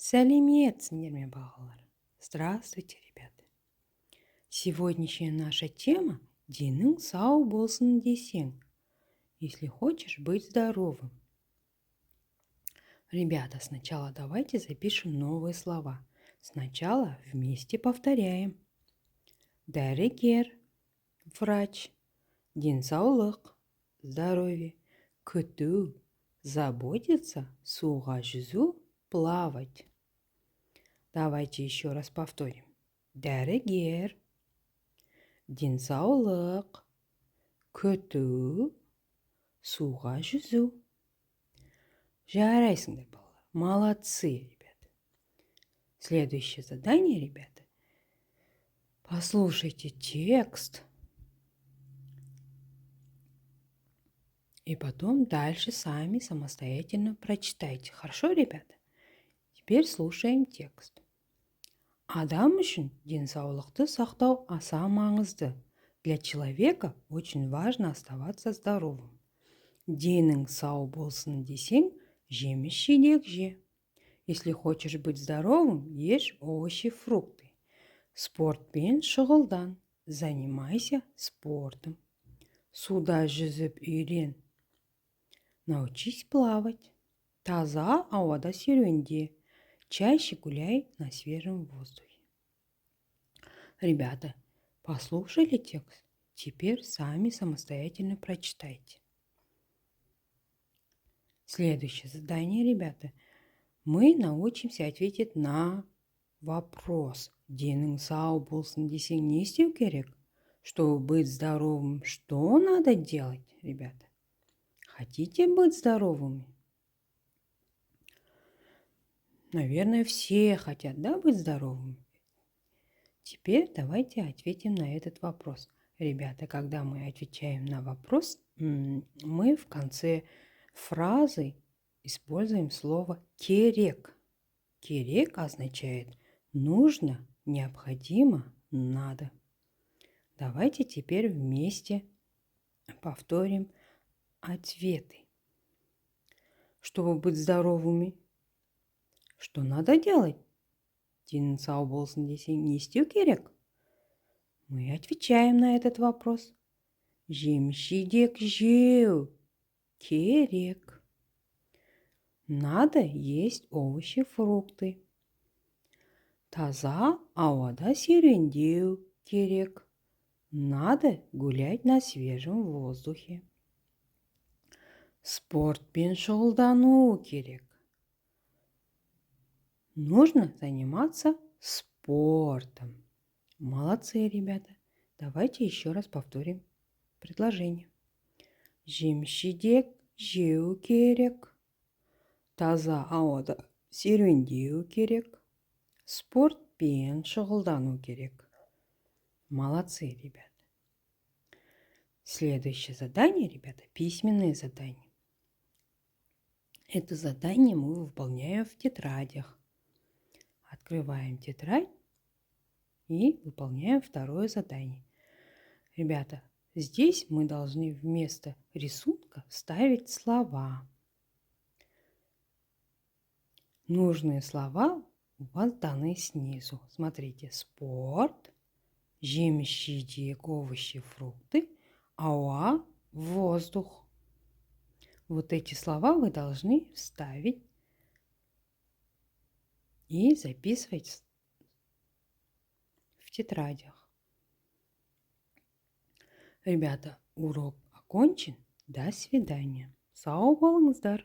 Сәлеметсіңдер ме, балалар? Здравствуйте, ребята. Сегодняшняя наша тема – денің сау болсын десең, если хочешь быть здоровым. Ребята, сначала давайте запишем новые слова. Сначала вместе повторяем. Дәрігер, врач, денсаулық, здоровье, күту, заботиться, суға жүзу, плавать. Давайте еще раз повторим. Дәрігер, денсаулық, күту, суға жүзу. Жарайсыңдар, балалар. Молодцы, ребята. Следующее задание, ребята. Послушайте текст. И потом дальше сами самостоятельно прочитайте. Хорошо, ребята? Теперь слушаем текст. Адам үшін денсаулықты сақтау аса маңызды. Для человека очень важно оставаться здоровым. Денің сау болсын десең, жеміс-жидек же. Если хочешь быть здоровым, ешь овощи, фрукты. Спортпен шұғылдан. Занимайся спортом. Суда жүзіп үйрен. Научись плавать. Таза ауада серуенде. Чаще гуляй на свежем воздухе. Ребята, послушали текст? Теперь сами самостоятельно прочитайте. Следующее задание, ребята. Мы научимся ответить на вопрос. Денің сау болсын десең не істеу керек? Чтобы быть здоровым, что надо делать, ребята? Хотите быть здоровыми? Наверное, все хотят, да, быть здоровыми? Теперь давайте ответим на этот вопрос. Ребята, когда мы отвечаем на вопрос, мы в конце фразы используем слово «керек». «Керек» означает «нужно», «необходимо», «надо». Давайте теперь вместе повторим ответы. Чтобы быть здоровыми, что надо делать? Денің сау болсын десең не істеу керек? Мы отвечаем на этот вопрос. Жеміс-жидек жеу керек. Надо есть овощи, фрукты. Таза ауада серуендеу керек. Надо гулять на свежем воздухе. Спортпен шұғылдану керек. Нужно заниматься спортом. Молодцы, ребята. Давайте еще раз повторим предложение. Жеміс-жидек жеу керек. Таза ауада серуендеу керек. Спортпен шұғылдану керек. Молодцы, ребята. Следующее задание, ребята, письменное задание. Это задание мы выполняем в тетрадях. Открываем тетрадь и выполняем второе задание. Ребята, здесь мы должны вместо рисунка вставить слова. Нужные слова у вас даны снизу. Смотрите, спорт, жеміс-жидек, овощи, фрукты, ауа, воздух. Вот эти слова вы должны вставить и записывать в тетрадях. Ребята, урок окончен. До свидания. Сау болыңыздар.